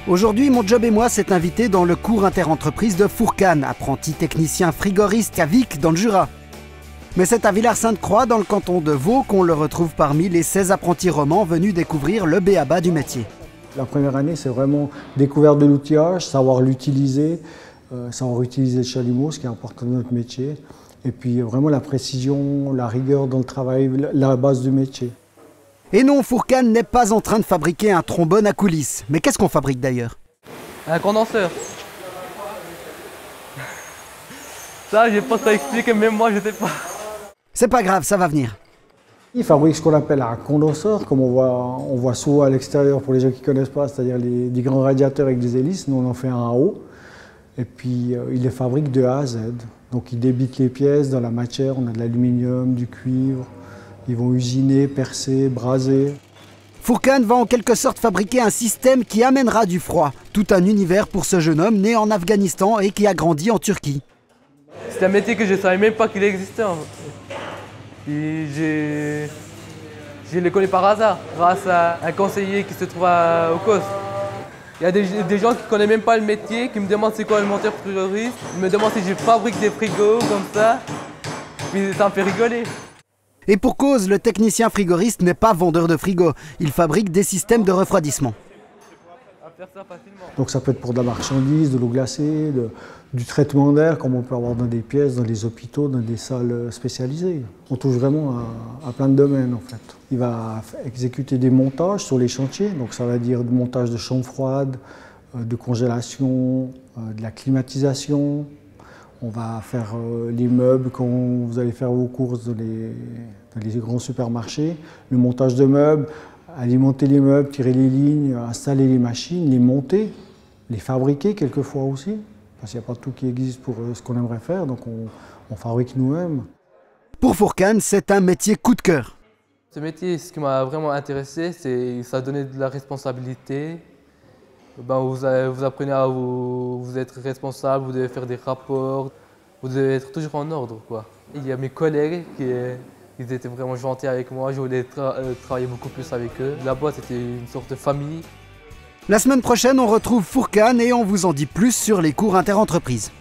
Aujourd'hui, mon job et moi s'est invité dans le cours interentreprise de Fourcane, apprenti technicien frigoriste à Vic dans le Jura. Mais c'est à Villars-Sainte-Croix, dans le canton de Vaud, qu'on le retrouve parmi les 16 apprentis romans venus découvrir le b.a.-ba du métier. La première année, c'est vraiment découverte de l'outillage, savoir l'utiliser, savoir utiliser le chalumeau, ce qui est important dans notre métier. Et puis vraiment la précision, la rigueur dans le travail, la base du métier. Et non, Fourcane n'est pas en train de fabriquer un trombone à coulisses. Mais qu'est-ce qu'on fabrique d'ailleurs? Un condenseur. Ça, j'ai pas à expliquer, même moi, je sais pas. C'est pas grave, ça va venir. Il fabrique ce qu'on appelle un condenseur, comme on voit souvent à l'extérieur pour les gens qui ne connaissent pas, c'est-à-dire des grands radiateurs avec des hélices. Nous, on en fait un à eau. Et puis, il les fabrique de A à Z. Donc, il débite les pièces dans la matière. On a de l'aluminium, du cuivre. Ils vont usiner, percer, braser. Fourcane va en quelque sorte fabriquer un système qui amènera du froid. Tout un univers pour ce jeune homme né en Afghanistan et qui a grandi en Turquie. C'est un métier que je ne savais même pas qu'il existait. Et je le connais par hasard, grâce à un conseiller qui se trouve au COS. Il y a des gens qui ne connaissent même pas le métier, qui me demandent c'est quoi le monteur frigoriste. Ils me demandent si je fabrique des frigos comme ça. Puis ça me fait rigoler. Et pour cause, le technicien frigoriste n'est pas vendeur de frigo. Il fabrique des systèmes de refroidissement. Donc ça peut être pour de la marchandise, de l'eau glacée, du traitement d'air, comme on peut avoir dans des pièces, dans les hôpitaux, dans des salles spécialisées. On touche vraiment à plein de domaines en fait. Il va exécuter des montages sur les chantiers, donc ça va dire du montage de chambres froides, de congélation, de la climatisation. On va faire les meubles quand vous allez faire vos courses dans les grands supermarchés, le montage de meubles, alimenter les meubles, tirer les lignes, installer les machines, les monter, les fabriquer quelquefois aussi, parce qu'il n'y a pas tout qui existe pour ce qu'on aimerait faire, donc on fabrique nous-mêmes. Pour Fourcane, c'est un métier coup de cœur. Ce métier, ce qui m'a vraiment intéressé, c'est que ça donnait de la responsabilité. Vous apprenez à vous être responsable, vous devez faire des rapports, vous devez être toujours en ordre, quoi. Il y a mes collègues ils étaient vraiment gentils avec moi, je voulais travailler beaucoup plus avec eux. Là-bas, c'était une sorte de famille. La semaine prochaine, on retrouve Fourcane et on vous en dit plus sur les cours interentreprises.